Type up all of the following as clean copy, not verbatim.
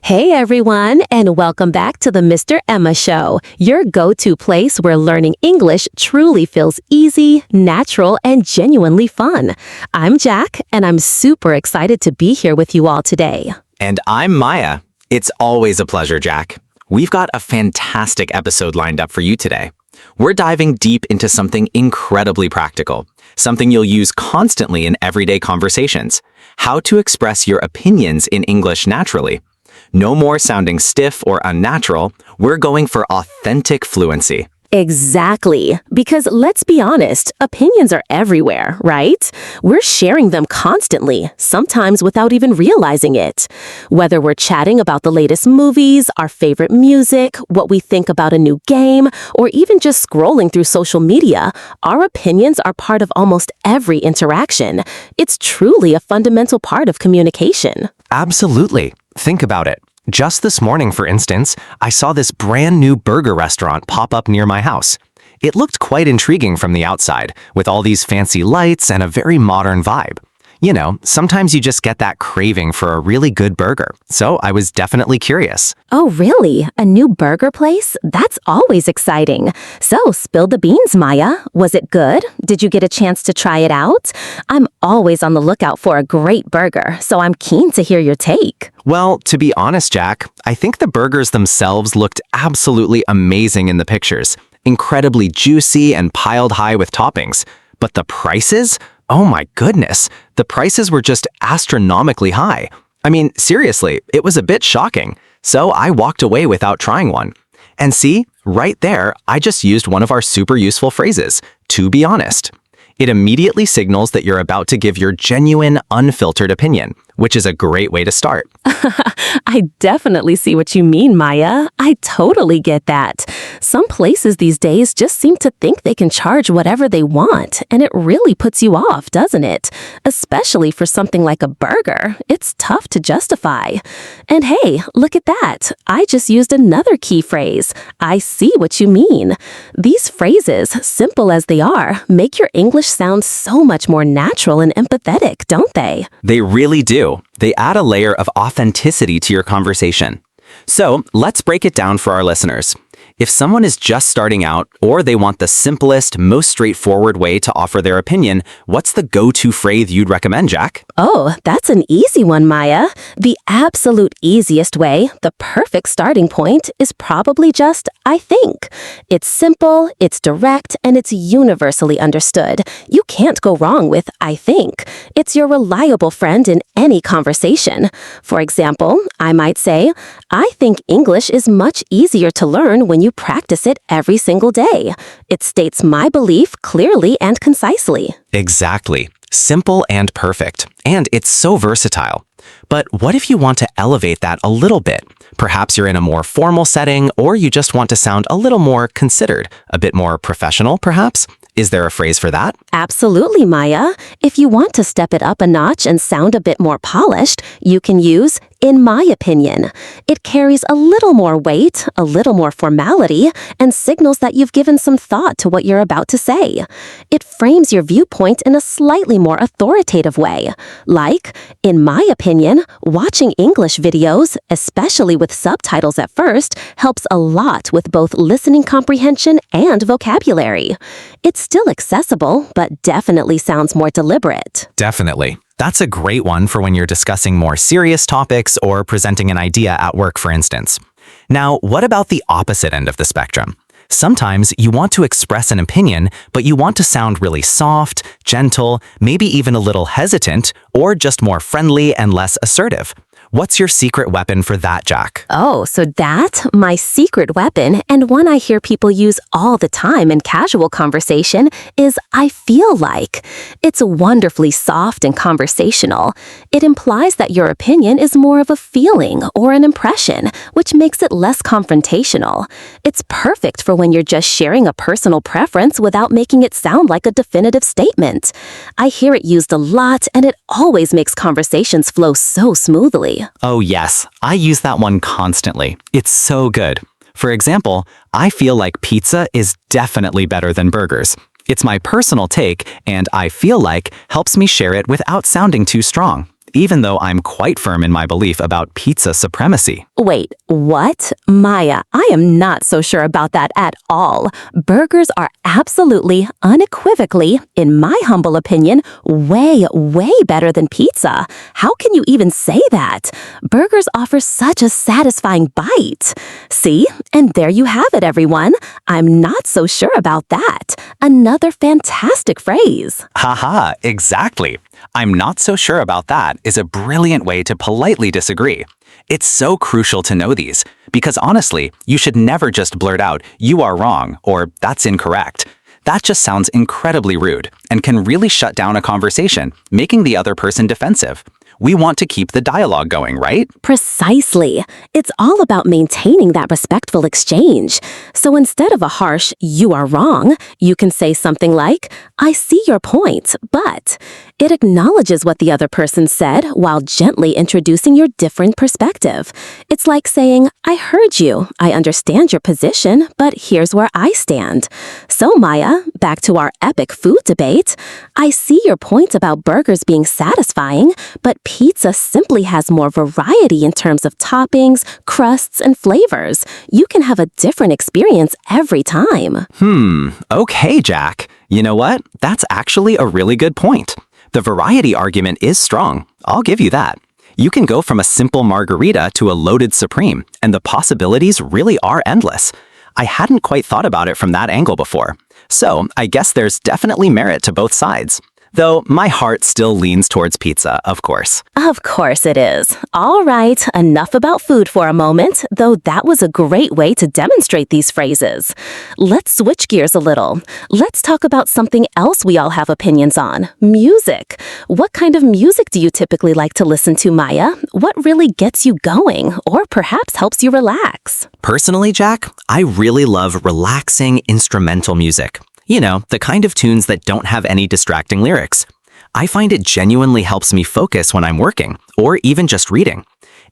Hey everyone, and welcome back to the Mr. Emma Show, your go-to place where learning English truly feels easy, natural, and genuinely fun. I'm Jack, and I'm super excited to be here with you all today. And I'm Maya. It's always a pleasure, Jack. We've got a fantastic episode lined up for you today. We're diving deep into something incredibly practical, something you'll use constantly in everyday conversations: how to express your opinions in English naturally. No more sounding stiff or unnatural. We're going for authentic fluency. Exactly, because let's be honest, opinions are everywhere, right? We're sharing them constantly, sometimes without even realizing it. Whether we're chatting about the latest movies, our favorite music, what we think about a new game, or even just scrolling through social media, our opinions are part of almost every interaction. It's truly a fundamental part of communication. Absolutely. Think about it. Just this morning, for instance, I saw this brand new burger restaurant pop up near my house. It looked quite intriguing from the outside, with all these fancy lights and a very modern vibe. You know, sometimes you just get that craving for a really good burger, so I was definitely curious. Oh, really? A new burger place? That's always exciting. So, spill the beans, Maya. Was it good? Did you get a chance to try it out? I'm always on the lookout for a great burger, so I'm keen to hear your take. Well, to be honest, Jack, I think the burgers themselves looked absolutely amazing in the pictures. Incredibly juicy and piled high with toppings. But the prices? Oh my goodness, the prices were just astronomically high. I mean, seriously, it was a bit shocking. So I walked away without trying one. And see, right there, I just used one of our super useful phrases, to be honest. It immediately signals that you're about to give your genuine, unfiltered opinion, which is a great way to start. I definitely see what you mean, Maya. I totally get that. Some places these days just seem to think they can charge whatever they want, and it really puts you off, doesn't it? Especially for something like a burger. It's tough to justify. And hey, look at that. I just used another key phrase. I see what you mean. These phrases, simple as they are, make your English sound so much more natural and empathetic, don't they? They really do. They add a layer of authenticity to your conversation. So let's break it down for our listeners. If someone is just starting out, or they want the simplest, most straightforward way to offer their opinion, what's the go-to phrase you'd recommend, Jack? Oh, that's an easy one, Maya. The absolute easiest way, the perfect starting point, is probably just, I think. It's simple, it's direct, and it's universally understood. You can't go wrong with I think. It's your reliable friend in any conversation. For example, I might say, I think English is much easier to learn when you practice it every single day. It states my belief clearly and concisely. Exactly. Simple and perfect. And it's so versatile. But what if you want to elevate that a little bit? Perhaps you're in a more formal setting, or you just want to sound a little more considered, a bit more professional, perhaps? Is there a phrase for that? Absolutely, Maya. If you want to step it up a notch and sound a bit more polished, you can use in my opinion. It carries a little more weight, a little more formality, and signals that you've given some thought to what you're about to say. It frames your viewpoint in a slightly more authoritative way. Like, in my opinion, watching English videos, especially with subtitles at first, helps a lot with both listening comprehension and vocabulary. It's still accessible, but definitely sounds more deliberate. Definitely. That's a great one for when you're discussing more serious topics or presenting an idea at work, for instance. Now, what about the opposite end of the spectrum? Sometimes you want to express an opinion, but you want to sound really soft, gentle, maybe even a little hesitant, or just more friendly and less assertive. What's your secret weapon for that, Jack? Oh, so that, my secret weapon, and one I hear people use all the time in casual conversation, is I feel like. It's wonderfully soft and conversational. It implies that your opinion is more of a feeling or an impression, which makes it less confrontational. It's perfect for when you're just sharing a personal preference without making it sound like a definitive statement. I hear it used a lot, and it always makes conversations flow so smoothly. Oh yes, I use that one constantly. It's so good. For example, I feel like pizza is definitely better than burgers. It's my personal take, and I feel like helps me share it without sounding too strong. even though I'm quite firm in my belief about pizza supremacy. Wait, what? Maya, I am not so sure about that at all. Burgers are absolutely, unequivocally, in my humble opinion, way, way better than pizza. How can you even say that? Burgers offer such a satisfying bite. See? And there you have it, everyone. I'm not so sure about that. Another fantastic phrase. Haha, exactly. I'm not so sure about that is a brilliant way to politely disagree. It's so crucial to know these, because honestly, you should never just blurt out, "You are wrong," or "That's incorrect." That just sounds incredibly rude and can really shut down a conversation, making the other person defensive. We want to keep the dialogue going, right? Precisely. It's all about maintaining that respectful exchange. So instead of a harsh, "You are wrong," you can say something like, "I see your point, but..." It acknowledges what the other person said while gently introducing your different perspective. It's like saying, "I heard you, I understand your position, but here's where I stand." So Maya, back to our epic food debate. I see your point about burgers being satisfying, but pizza simply has more variety in terms of toppings, crusts, and flavors. You can have a different experience every time. Okay, Jack. You know what? That's actually a really good point. The variety argument is strong. I'll give you that. You can go from a simple margarita to a loaded supreme, and the possibilities really are endless. I hadn't quite thought about it from that angle before. So I guess there's definitely merit to both sides. Though my heart still leans towards pizza, of course. Of course it is. All right, enough about food for a moment, though that was a great way to demonstrate these phrases. Let's switch gears a little. Let's talk about something else we all have opinions on, music. What kind of music do you typically like to listen to, Maya? What really gets you going, or perhaps helps you relax? Personally, Jack, I really love relaxing instrumental music. You know, the kind of tunes that don't have any distracting lyrics. I find it genuinely helps me focus when I'm working, or even just reading.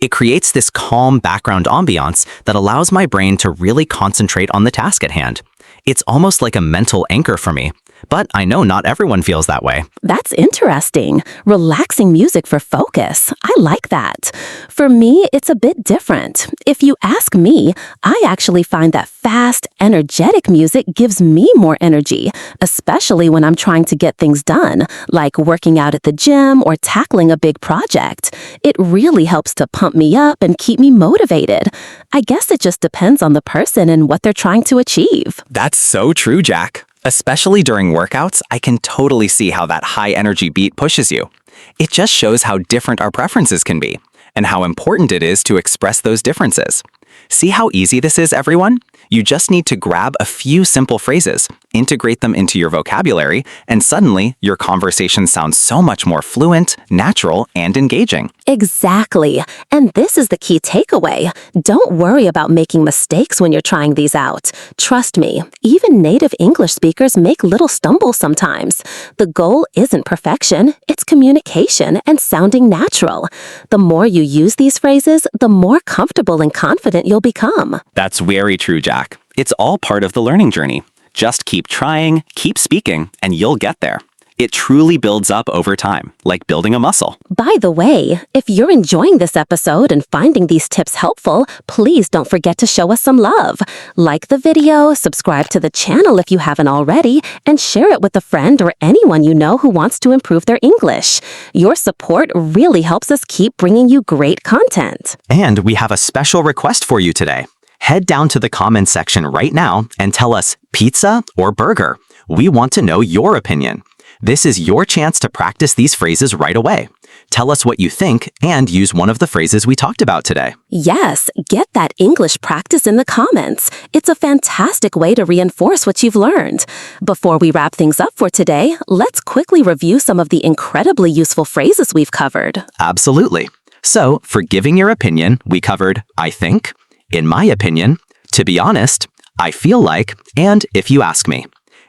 It creates this calm background ambiance that allows my brain to really concentrate on the task at hand. It's almost like a mental anchor for me. But I know not everyone feels that way. That's interesting. Relaxing music for focus. I like that. For me, it's a bit different. If you ask me, I actually find that fast, energetic music gives me more energy, especially when I'm trying to get things done, like working out at the gym or tackling a big project. It really helps to pump me up and keep me motivated. I guess it just depends on the person and what they're trying to achieve. That's so true, Jack. Especially during workouts, I can totally see how that high energy beat pushes you. It just shows how different our preferences can be, and how important it is to express those differences. See how easy this is, everyone? You just need to grab a few simple phrases, integrate them into your vocabulary, and suddenly your conversation sounds so much more fluent, natural, and engaging. Exactly. And this is the key takeaway. Don't worry about making mistakes when you're trying these out. Trust me, even native English speakers make little stumbles sometimes. The goal isn't perfection, it's communication and sounding natural. The more you use these phrases, the more comfortable and confident you'll become. That's very true, Jack. It's all part of the learning journey. Just keep trying, keep speaking, and you'll get there. It truly builds up over time, like building a muscle. By the way, if you're enjoying this episode and finding these tips helpful, please don't forget to show us some love. Like the video, subscribe to the channel if you haven't already, and share it with a friend or anyone you know who wants to improve their English. Your support really helps us keep bringing you great content. And we have a special request for you today. Head down to the comments section right now and tell us pizza or burger. We want to know your opinion. This is your chance to practice these phrases right away. Tell us what you think and use one of the phrases we talked about today. Yes, get that English practice in the comments. It's a fantastic way to reinforce what you've learned. Before we wrap things up for today, let's quickly review some of the incredibly useful phrases we've covered. Absolutely. So, for giving your opinion, we covered I think, in my opinion, to be honest, I feel like, and if you ask me.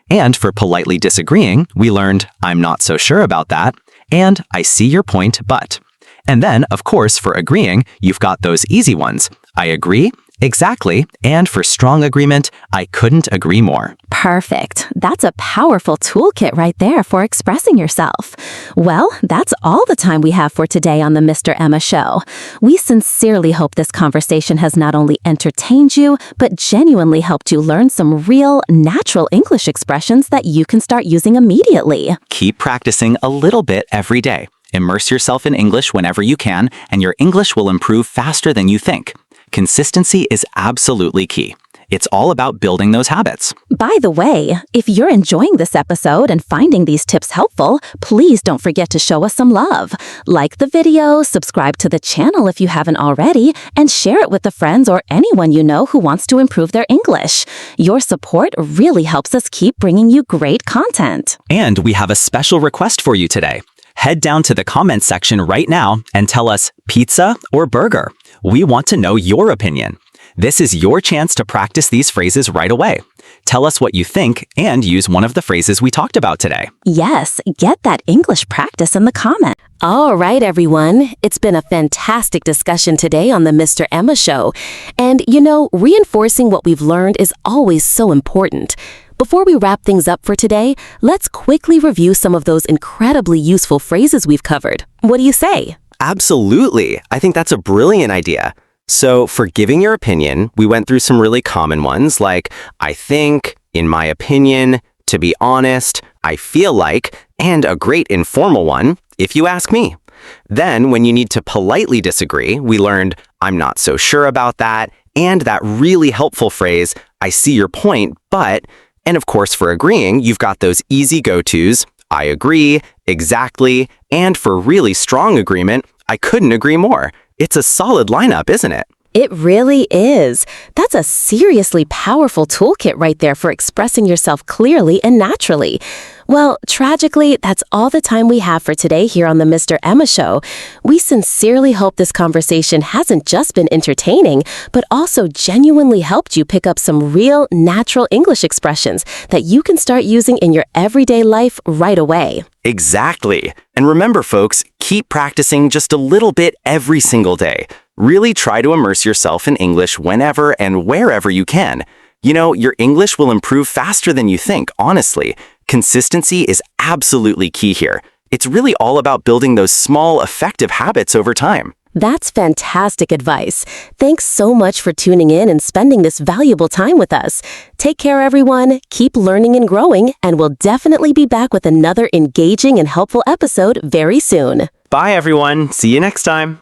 And for politely disagreeing, we learned I'm not so sure about that, and I see your point, but. And then, of course, for agreeing, you've got those easy ones. I agree, Exactly. And for strong agreement, I couldn't agree more. Perfect. That's a powerful toolkit right there for expressing yourself. Well, that's all the time we have for today on the Mr. Emma Show. We sincerely hope this conversation has not only entertained you, but genuinely helped you learn some real, natural English expressions that you can start using immediately. Keep practicing a little bit every day. Immerse yourself in English whenever you can, and your English will improve faster than you think. Consistency is absolutely key. It's all about building those habits. By the way, if you're enjoying this episode and finding these tips helpful, please don't forget to show us some love. Like the video, subscribe to the channel if you haven't already, and share it with the friends or anyone you know who wants to improve their English. Your support really helps us keep bringing you great content. And we have a special request for you today. Head down to the comments section right now and tell us pizza or burger. We want to know your opinion. This is your chance to practice these phrases right away. Tell us what you think and use one of the phrases we talked about today. Yes, get that English practice in the comments. All right, everyone. It's been a fantastic discussion today on the Mr. Emma Show. And, reinforcing what we've learned is always so important. Before we wrap things up for today, let's quickly review some of those incredibly useful phrases we've covered. What do you say? Absolutely. I think that's a brilliant idea. So for giving your opinion, we went through some really common ones like I think, in my opinion, to be honest, I feel like, and a great informal one, if you ask me. Then when you need to politely disagree, we learned I'm not so sure about that, and that really helpful phrase, I see your point, but... And of course, for agreeing, you've got those easy go-tos, I agree, exactly, and for really strong agreement, I couldn't agree more. It's a solid lineup, isn't it? It really is. That's a seriously powerful toolkit right there for expressing yourself clearly and naturally. Well, tragically, that's all the time we have for today here on the Mr. Emma Show. We sincerely hope this conversation hasn't just been entertaining, but also genuinely helped you pick up some real, natural English expressions that you can start using in your everyday life right away. Exactly. And remember, folks, keep practicing just a little bit every single day. Really try to immerse yourself in English whenever and wherever you can. Your English will improve faster than you think, honestly. Consistency is absolutely key here. It's really all about building those small, effective habits over time. That's fantastic advice. Thanks so much for tuning in and spending this valuable time with us. Take care, everyone. Keep learning and growing, and we'll definitely be back with another engaging and helpful episode very soon. Bye, everyone. See you next time.